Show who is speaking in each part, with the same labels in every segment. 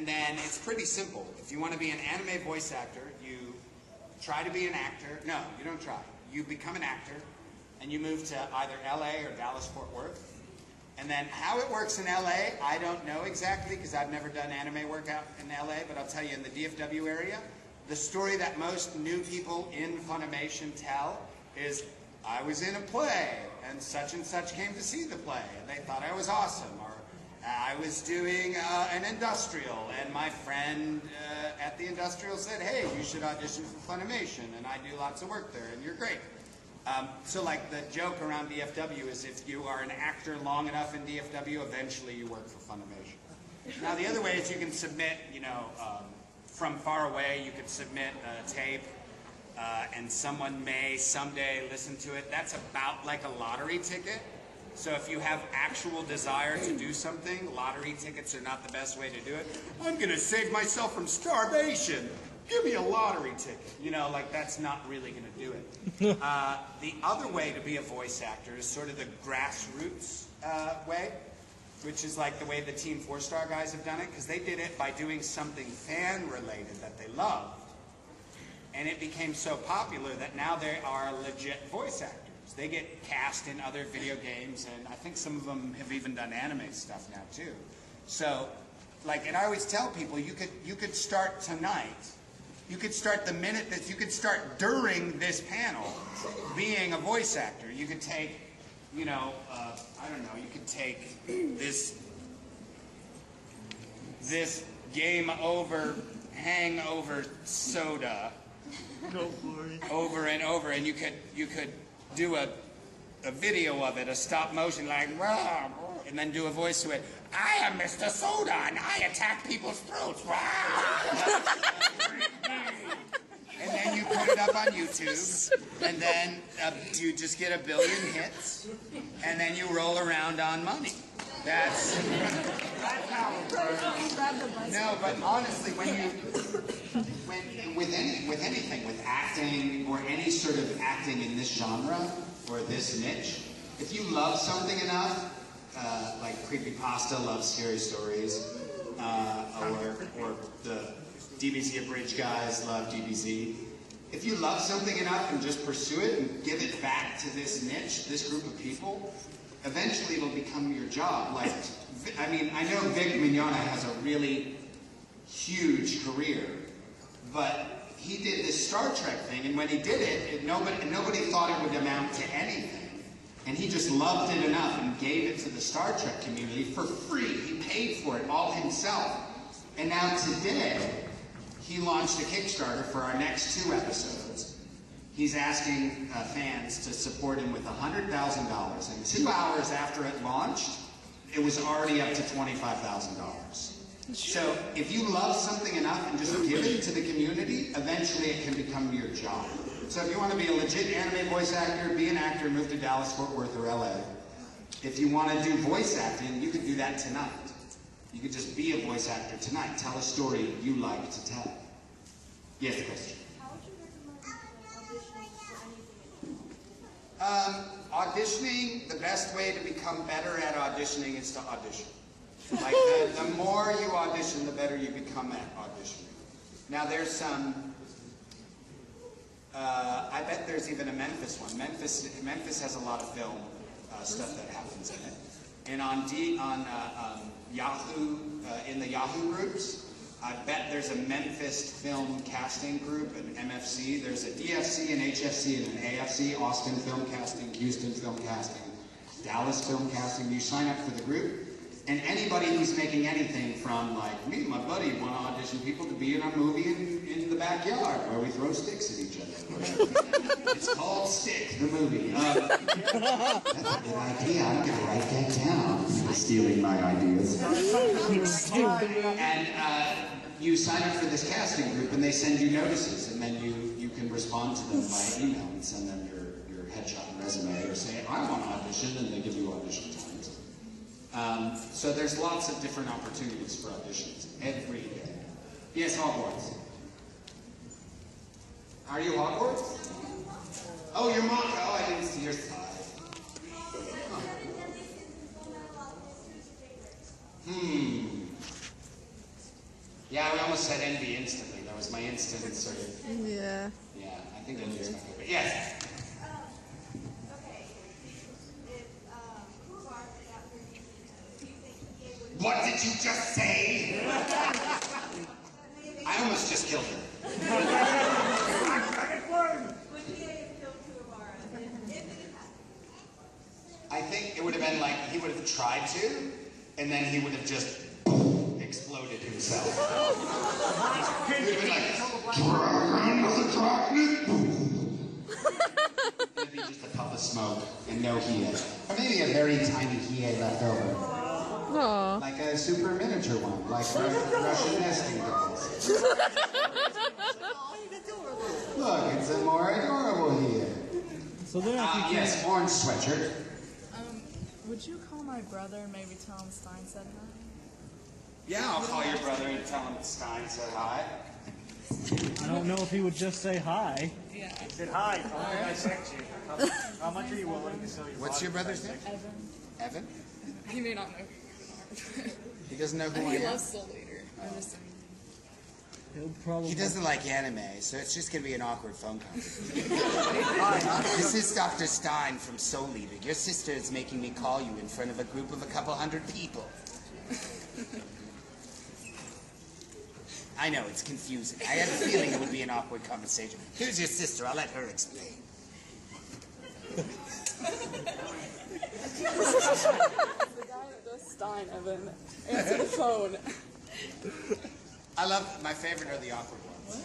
Speaker 1: And then it's pretty simple. If you want to be an anime voice actor, you try to be an actor. No, you don't try. You become an actor, and you move to either LA or Dallas-Fort Worth. And then how it works in LA, I don't know exactly, because I've never done anime work out in LA, but I'll tell you, in the DFW area, the story that most new people in Funimation tell is, I was in a play, and such came to see the play, and they thought I was awesome. Or I was doing an industrial, and my friend at the industrial said, hey, you should audition for Funimation, and I do lots of work there, and you're great. So like the joke around DFW is, if you are an actor long enough in DFW, eventually you work for Funimation. Now the other way is you can submit, you know, from far away, you could submit a tape, and someone may someday listen to it. That's about like a lottery ticket. So if you have actual desire to do something, lottery tickets are not the best way to do it. I'm going to save myself from starvation. Give me a lottery ticket. You know, like that's not really going to do it. The other way to be a voice actor is sort of the grassroots way, which is like the way the Team 4-Star guys have done it, because they did it by doing something fan-related that they loved. And it became so popular that now they are legit voice actors. They get cast in other video games, and I think some of them have even done anime stuff now too. So, like, and I always tell people, you could start tonight. You could start the minute that you could start during this panel being a voice actor. You could take, you know, I don't know, you could take this game over, hangover soda over and over, and you could do a video of it, a stop motion, like, rah, and then do a voice to it. I am Mr. Soda, and I attack people's throats. And then you put it up on YouTube, and then you just get 1 billion hits, and then you roll around on money. That's how it works. No, but honestly, with anything, with acting or any sort of acting in this genre or this niche, if you love something enough, like Creepypasta loves scary stories, or the DBZ Abridged guys love DBZ. If you love something enough and just pursue it and give it back to this niche, this group of people, eventually it'll become your job. Like, I mean, I know Vic Mignogna has a really huge career, but he did this Star Trek thing, and when he did it, nobody thought it would amount to anything. And he just loved it enough and gave it to the Star Trek community for free. He paid for it all himself. And now today, he launched a Kickstarter for our next 2 episodes. He's asking fans to support him with $100,000. And 2 hours after it launched, it was already up to $25,000. So if you love something enough and just give it to the community, eventually it can become your job. So if you want to be a legit anime voice actor, be an actor, move to Dallas, Fort Worth, or LA. If you want to do voice acting, you could do that tonight. You could just be a voice actor tonight. Tell a story you like to tell. Yes, question.
Speaker 2: How would you recommend auditioning for anything?
Speaker 1: Auditioning, the best way to become better at auditioning is to audition. Like, the more you audition, the better you become at auditioning. Now, there's some, I bet there's even a Memphis one. Memphis has a lot of film stuff that happens in it. And on Yahoo, in the Yahoo groups, I bet there's a Memphis film casting group, an MFC. There's a DFC, an HFC, and an AFC, Austin Film Casting, Houston Film Casting, Dallas Film Casting. You sign up for the group, and anybody who's making anything from, like, me and my buddy want to audition people to be in our movie in the backyard where we throw sticks at each other. It's called Stick, the movie. That's a good idea. I'm going to write that down. Stealing my ideas. And you sign up for this casting group, and they send you notices, and then you can respond to them by email and send them your headshot and resume, or say, I want to audition, and they give you audition times. So there's lots of different opportunities for auditions every day. Yes, Hogwarts. Are you Hogwarts? Oh, you're Maka. Oh, I didn't see your side. almost said envy instantly. That was my instant sort of.
Speaker 3: Yeah.
Speaker 1: Yeah, I think envy is my favorite. Yes.
Speaker 2: Okay. If Kubar is out here, do you think he would?
Speaker 1: What did you just say? I almost just killed her.
Speaker 2: Would he have killed Kubar if it had happened?
Speaker 1: I think it would have been like he would have tried to, and then he would have just exploded himself. He would have been like, Dragon of the Darkness. It'd be just a puff of smoke and no Hiei. Or maybe a very tiny Hiei left over.
Speaker 3: Aw.
Speaker 1: Like a super miniature one, like Russian nesting dolls. Look, it's a more adorable Hiei.
Speaker 4: So then if you
Speaker 1: Yes, orange sweatshirt.
Speaker 5: Would you call my brother and maybe tell him Stein said hi?
Speaker 1: Yeah, I'll call your brother and tell him Stein said hi.
Speaker 4: I don't know if he would just say hi.
Speaker 5: Yeah.
Speaker 6: Said hi, I want to dissect you. How much are you willing to sell your
Speaker 1: What's
Speaker 6: body
Speaker 1: your
Speaker 6: to
Speaker 1: brother's name?
Speaker 6: dissect?
Speaker 5: Evan.
Speaker 1: Evan?
Speaker 5: He may not know who you are.
Speaker 1: He doesn't know who I
Speaker 5: He
Speaker 1: am.
Speaker 5: loves Soul Eater. I'm just saying.
Speaker 4: He'll probably.
Speaker 1: He doesn't like anime, so it's just going to be an awkward phone conversation. This is Dr. Stein from Soul Eater. Your sister is making me call you in front of a group of a couple hundred people. I know, it's confusing. I had a feeling it would be an awkward conversation. Here's your sister. I'll let her explain.
Speaker 5: The guy that does Stein, Evan, answer the phone.
Speaker 1: I love, my favorite are the awkward ones.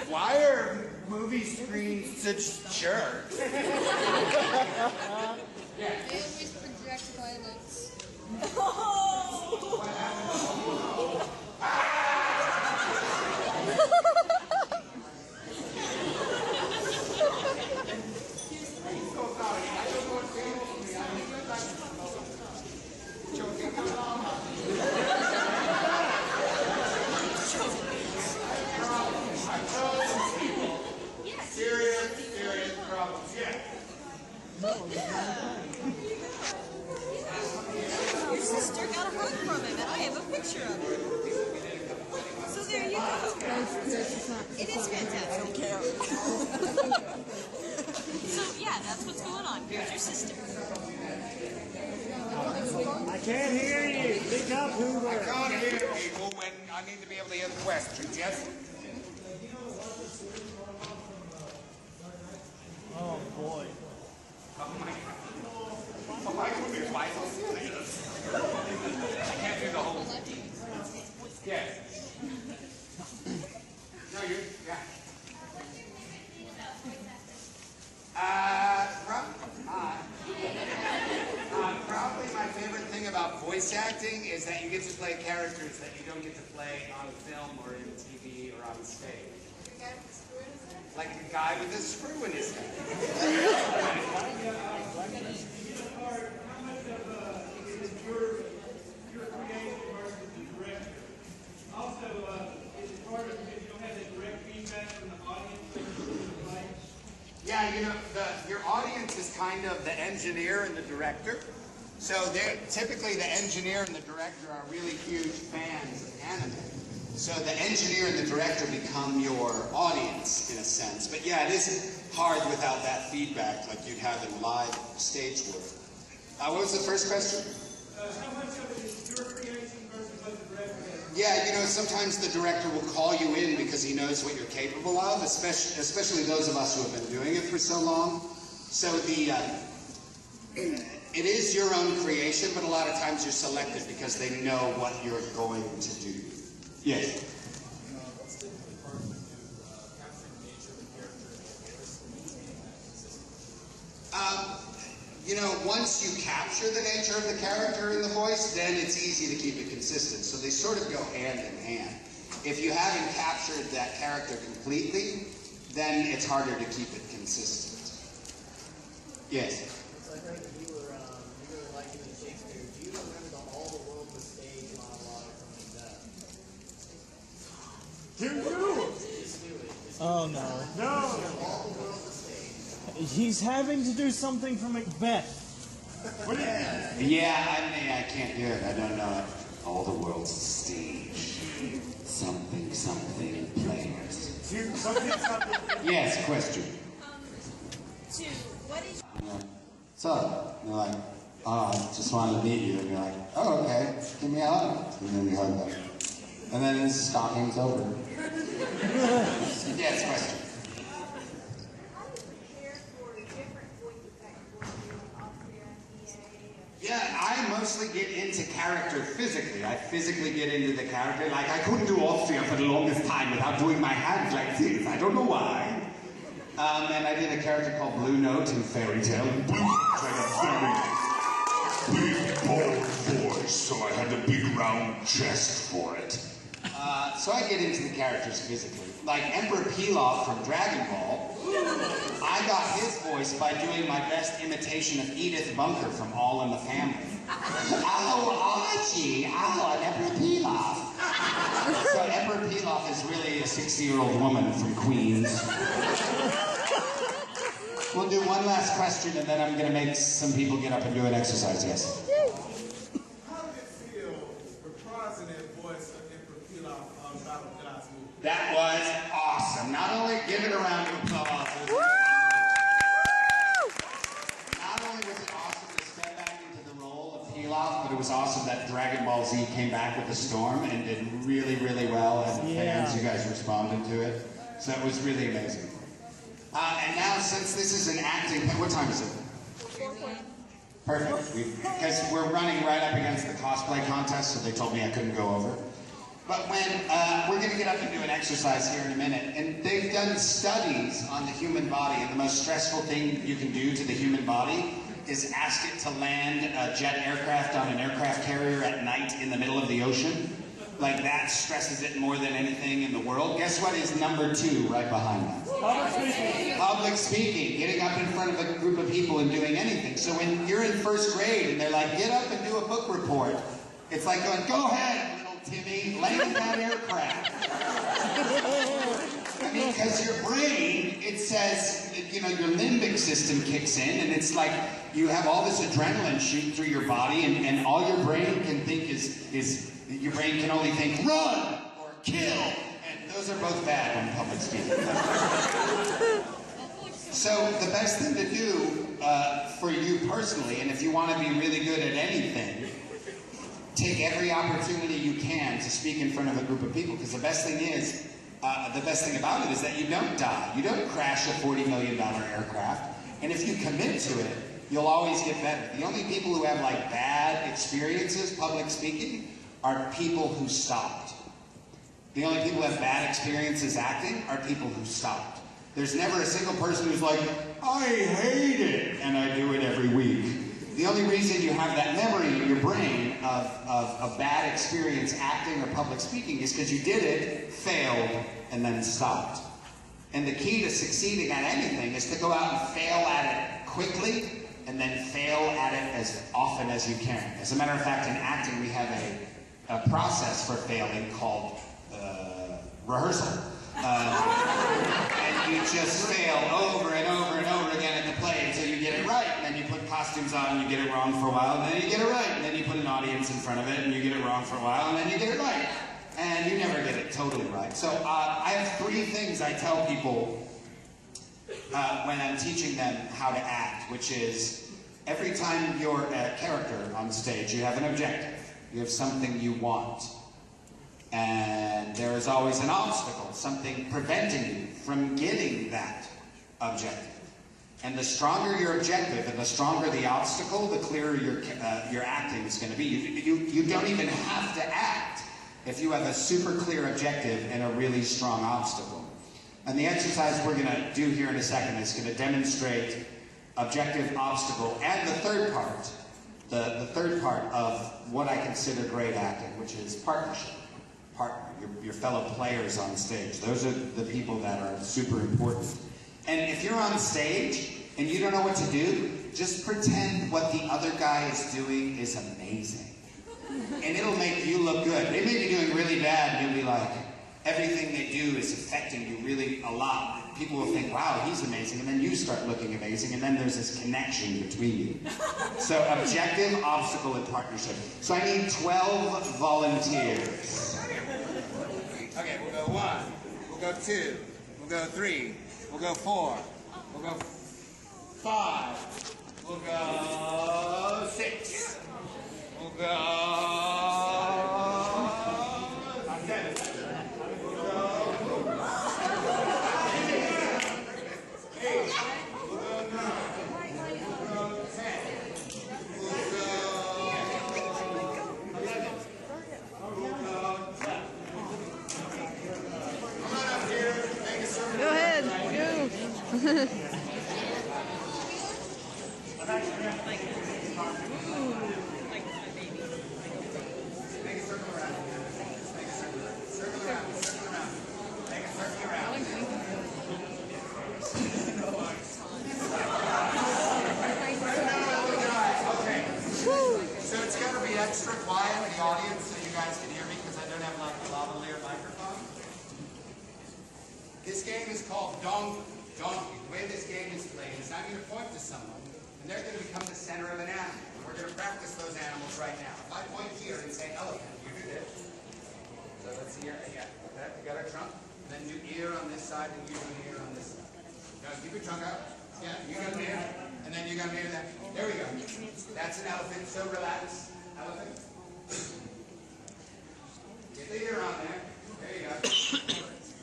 Speaker 1: Why are movie screens such jerks?
Speaker 7: They always project violence.
Speaker 1: Serious problems. Yeah.
Speaker 2: Your sister got a hug from him, and I have a picture of it. So there you go. It is fantastic. I don't care. So yeah, that's what's going on. Here's your sister.
Speaker 6: I can't hear you. Speak up, Hoover.
Speaker 1: I can't hear people when I need to be able to hear the questions, yes?
Speaker 4: Oh boy.
Speaker 1: Oh my goodness, why so serious? I can't do the whole thing. Yes. No, you, yeah. Probably my favorite thing about voice acting is that you get to play characters that you don't get to play on film or in TV or on stage. Like a guy with a screw in his head. Yeah, you know, your audience is kind of the engineer and the director. So typically the engineer and the director are really huge fans of anime. So the engineer and the director become your audience in a sense. But yeah, it is hard without that feedback like you'd have in live stage work. What was the first question?
Speaker 6: How much of it is your creation versus what the director has?
Speaker 1: Yeah, you know, sometimes the director will call you in because he knows what you're capable of, especially those of us who have been doing it for so long. So it is your own creation, but a lot of times you're selected because they know what you're going to do. Yes. You know, once you capture the nature of the character in the voice, then it's easy to keep it consistent. So they sort of go hand in hand. If you haven't captured that character completely, then it's harder to keep it consistent. Yes?
Speaker 8: So I heard that you were really liking the Shakespeare. Do you remember the All the World Was Stage monologue from Macbeth?
Speaker 4: Oh no.
Speaker 6: No.
Speaker 8: All the World Was Stage.
Speaker 4: He's having to do something for Macbeth.
Speaker 1: Yeah, I can't do it. I don't know it. All the world's a stage. Something, players. Yes, question.
Speaker 2: What is
Speaker 1: So, they're like, oh, I just wanted to meet you. And you're like, oh, okay, give me a hug. And then you hug them. And then the stocking's over. Yes, question. Yeah, I mostly get into character physically. I physically get into the character. Like, I couldn't do Austria for the longest time without doing my hands like this. I don't know why. And I did a character called Blue Note in Fairy Tale. Blue Note had a very big, bold voice, so I had a big, round chest for it. So I get into the characters physically. Like Emperor Pilaf from Dragon Ball, I got his voice by doing my best imitation of Edith Bunker from All in the Family. Oh, Archie! Oh, I'm Emperor Pilaf. So Emperor Pilaf is really a 60-year-old woman from Queens. We'll do one last question, and then I'm going to make some people get up and do an exercise. Yes.
Speaker 6: How did it feel reprising that voice of Emperor Pilaf on Battle of Gods movie?
Speaker 1: That was awesome. Not only give it a round of applause. Not only was it awesome to step back into the role of Pilaf, but it was awesome that Dragon Ball Z came back with the storm and did really, really well. And the fans, you guys responded to it. So it was really amazing. And now, since this is an acting, what time is it? Perfect. Because we're running right up against the cosplay contest, so they told me I couldn't go over. But when we're going to get up and do an exercise here in a minute, and they've done studies on the human body, and the most stressful thing you can do to the human body is ask it to land a jet aircraft on an aircraft carrier at night in the middle of the ocean. Like, that stresses it more than anything in the world. Guess what is number 2 right behind that?
Speaker 4: Public speaking.
Speaker 1: Public speaking. Getting up in front of a group of people and doing anything. So when you're in first grade and they're like, get up and do a book report, it's like going, go ahead, little Timmy, land that aircraft. I mean, because your brain, it says, you know, your limbic system kicks in, and it's like you have all this adrenaline shoot through your body, and all your brain can think is your brain can only think run or kill, and those are both bad when public speaking. So the best thing to do for you personally, and if you want to be really good at anything, take every opportunity you can to speak in front of a group of people, because the best thing about it is that you don't die. You don't crash a $40 million aircraft, and if you commit to it, you'll always get better. The only people who have like bad experiences public speaking are people who stopped. The only people who have bad experiences acting are people who stopped. There's never a single person who's like, I hate it, and I do it every week. The only reason you have that memory in your brain of a bad experience acting or public speaking is because you did it, failed, and then stopped. And the key to succeeding at anything is to go out and fail at it quickly, and then fail at it as often as you can. As a matter of fact, in acting, we have a process for failing called rehearsal. And you just fail over and over and over again at the play until you get it right. And then you put costumes on and you get it wrong for a while, and then you get it right. And then you put an audience in front of it and you get it wrong for a while, and then you get it right. And you never get it totally right. So I have 3 things I tell people when I'm teaching them how to act, which is every time you're a character on stage, you have an objective. You have something you want. And there is always an obstacle, something preventing you from getting that objective. And the stronger your objective and the stronger the obstacle, the clearer your acting is going to be. You don't even have to act if you have a super clear objective and a really strong obstacle. And the exercise we're going to do here in a second is going to demonstrate objective, obstacle, and the third part, the third part of what I consider great acting, which is partnership. Partner, your fellow players on stage. Those are the people that are super important. And if you're on stage and you don't know what to do, just pretend what the other guy is doing is amazing. And it'll make you look good. They may be doing really bad, and you'll be like, everything they do is affecting you really a lot. people will think, wow, he's amazing, and then you start looking amazing, and then there's this connection between you. So objective, obstacle, and partnership. So I need 12 volunteers. Okay, we'll go 1, we'll go 2, we'll go 3, we'll go 4, we'll go 5, we'll go 6, we'll go 7.
Speaker 2: Go ahead. Go.
Speaker 1: So it's going to be extra quiet in the audience so you guys can hear me because I don't have like a lavalier microphone. This game is called Donkey. Donkey. The way this game is played is I'm going to point to someone and they're going to become the center of an animal. We're going to practice those animals right now. If I point here and say elephant, you do this. So let's see here. Yeah, you got a trunk. And then do ear on this side and you do ear on this side. Now keep your trunk out. Yeah, you got an ear. And then you got an ear there. There we go. That's an elephant. So relax. Elephant. Get the ear on there. There you go.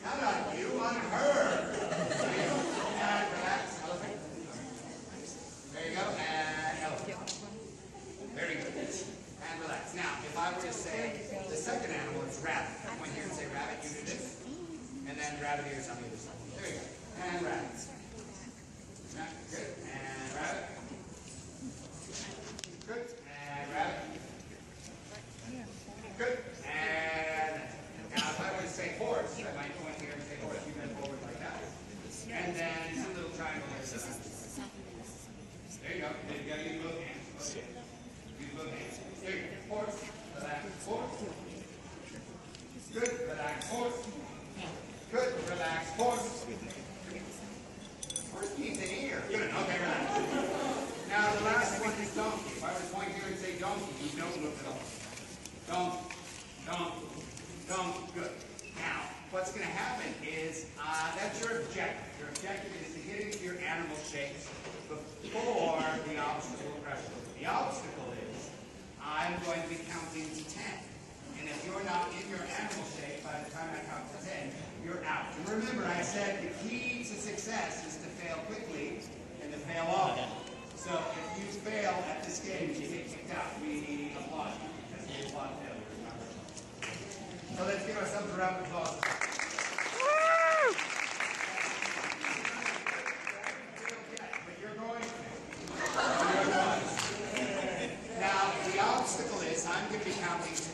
Speaker 1: Not on you, on her. And relax. Elephant. There you go. And elephant. Very good. And relax. Now, if I were to say the second animal is rabbit, I point here and say rabbit, you do this. And then rabbit ears on the other side. There you go. And rabbit. Good. And rabbit. Good. And rabbit. Good. And now if I were to say horse, I might point here and say horse. You bend forward like that. And then some little triangle here. There you go. Then you got to use both hands. Okay. Use both hands. There you go. Horse. Relax. Horse. Good. Relax. Horse. Good. Relax. Horse. Horse needs an ear. Good. Okay, relax. Now the last one is donkey. If I were to point here and say donkey, you don't look at all. Donkey. Donkey. Donkey. Good. Now, what's going to happen is that's your objective. Your objective is to get into your animal shapes before the obstacle pressure. The obstacle is I'm going to be counting to 10. And if you're not in your animal shape by the time I count to 10, you're out. And remember, I said the key to success is to fail quickly and to fail often. So if you fail at this game, you get kicked out. We applaud you because we applaud failure. So let's give ourselves a round of applause. But you're going to. Now, the obstacle is I'm going to be counting to 10.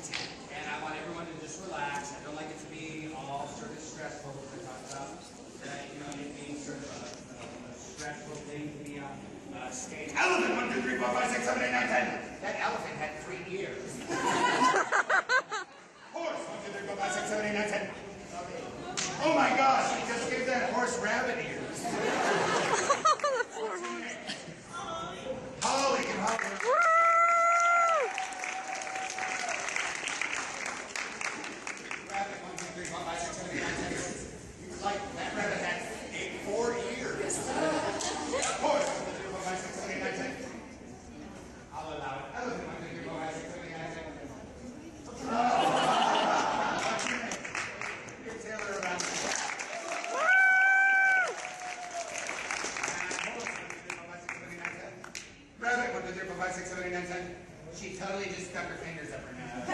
Speaker 1: And I want everyone to just relax. I don't like it to be all sort of stressful, as we talked about. You know, it being sort of a stressful thing to be on stage. Elephant, 1, 2, 3, 4, 5, 6, 7, 8, 9, 10. That elephant had 3 ears. Horse, 1, 2, 3, 4, 5, 6, 7, 8, 9, 10. Oh my gosh, he just gave that horse rabbit ears. Holy cow. Rabbit, 1, 2, 3, 4, 5, 6, 7, 8, 9, 10. Like, that rabbit had 4 ears. Horse, 1, 2, 3, 4, 5, 6, 7, 8, 9, 10. I'll allow it. Elephant, 1, 2, 3, 4, 5, 6, 7, 8, 9, 10. Give Taylor a round of applause. Rabbit, 1, 2, 3, 4, 5, 6, 7, 8, 9, 10. She totally just stuck her fingers up her nose.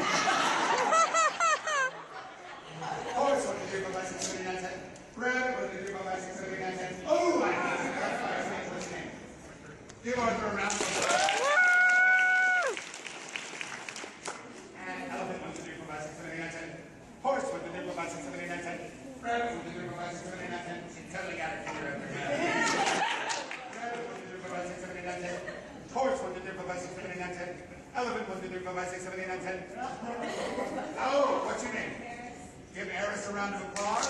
Speaker 1: Horse, 1, 2, 3, 4, 5, 6, 7, 8, 9, 10. Rabbit, 1, 2, 3, 4, 5, 6, 7, 8, 9, 10. Oh, I got it. What's your name? Give Arthur a round of applause. And elephant, 1, 2, 3, 4, 5, 6, 7, 8, 9, 10. Horse, 1, 2, 3, 4, 5, 6, 7, 8, 9, 10. Rabbit, 1, 2, 3, 4, 5, 6, 7, 8, 9, 10. She totally got her finger up her nose. Rabbit, 1, 2, 3, 4, 5, 6, 7, 8, 9, 10. Horse, 1, 2, 3, 4, 5, 6, 7, 8, 9, 10. Elephant, 1, 2, 3, 4, 5, 6, 7, 8, 9, 10. Oh, what's your name? Give Eris a round of applause.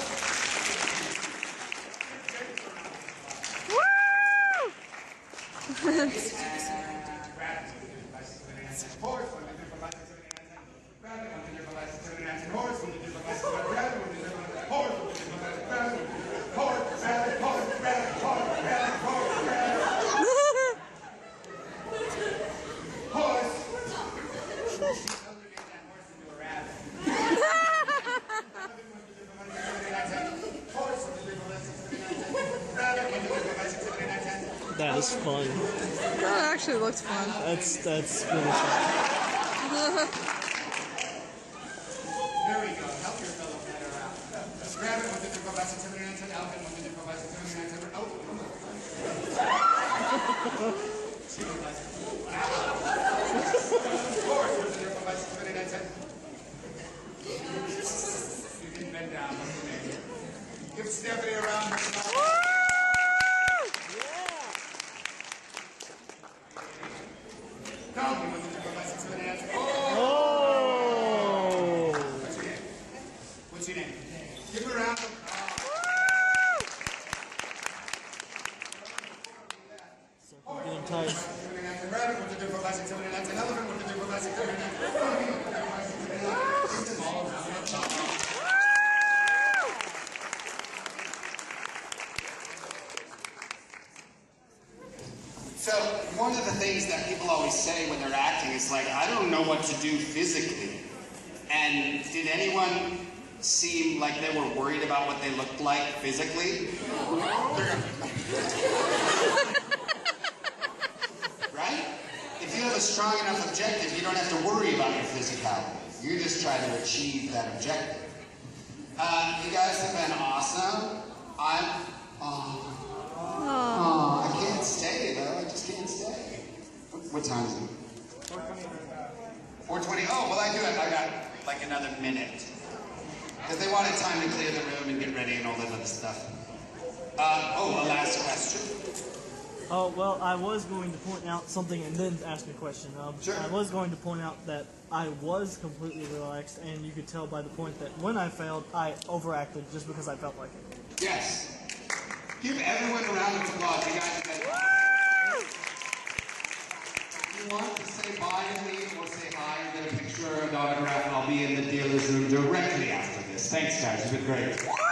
Speaker 4: That is fun.
Speaker 5: That actually looks fun.
Speaker 4: That's really fun.
Speaker 1: There we go. Help your fellow player out. Grab it. 1, 2, 3, 4, 5, 6, 7, 8, 9, 10. Alvin. 1, 2, 3, 4, 5, 6, 7, 8, 9, 10. Oh, come on. 4, 1, 2, 3, 4, 5, 6, 7, 8, 9, 10. You can bend down. What's your name? Give Stephanie a round of applause. Come. 1, 2, 3, 4, 5, 6, 7, 8, 9, 10.
Speaker 4: Oh!
Speaker 1: What's your name? What's your name? Give her a round of applause.
Speaker 4: Circle getting tight.
Speaker 1: Rabbit, 1, 2, 3, 4, 5, 6, 7, 8, 9, 10. Elephant, 1, 2, 3, 4, 5, 6, 7, 8, 9, 10. Monkey, 1, 2, 3, 4, 5, 6, 7, 8, 9, 10. All around. So one of the things that people always say when they're acting is like, I don't know what to do physically. And did anyone seem like they were worried about what they looked like physically? Right? If you have a strong enough objective, you don't have to worry about your physicality. You just try to achieve that objective. You guys have been awesome. I can't stay though. I just can't stay. What time is it? 4:20. Oh, well, I got like another minute. Because they wanted time to clear the room and get ready and all that other stuff. A last question.
Speaker 4: Oh, well, I was going to point out something and then ask a question.
Speaker 1: Sure.
Speaker 4: I was going to point out that I was completely relaxed, and you could tell by the point that when I failed, I overacted just because I felt like it.
Speaker 1: Yes. Give everyone a round of applause. You guys did. If you want to say bye to me or say hi or get a picture or an autograph, I'll be in the dealer's room directly after this. Thanks, guys. You've been great.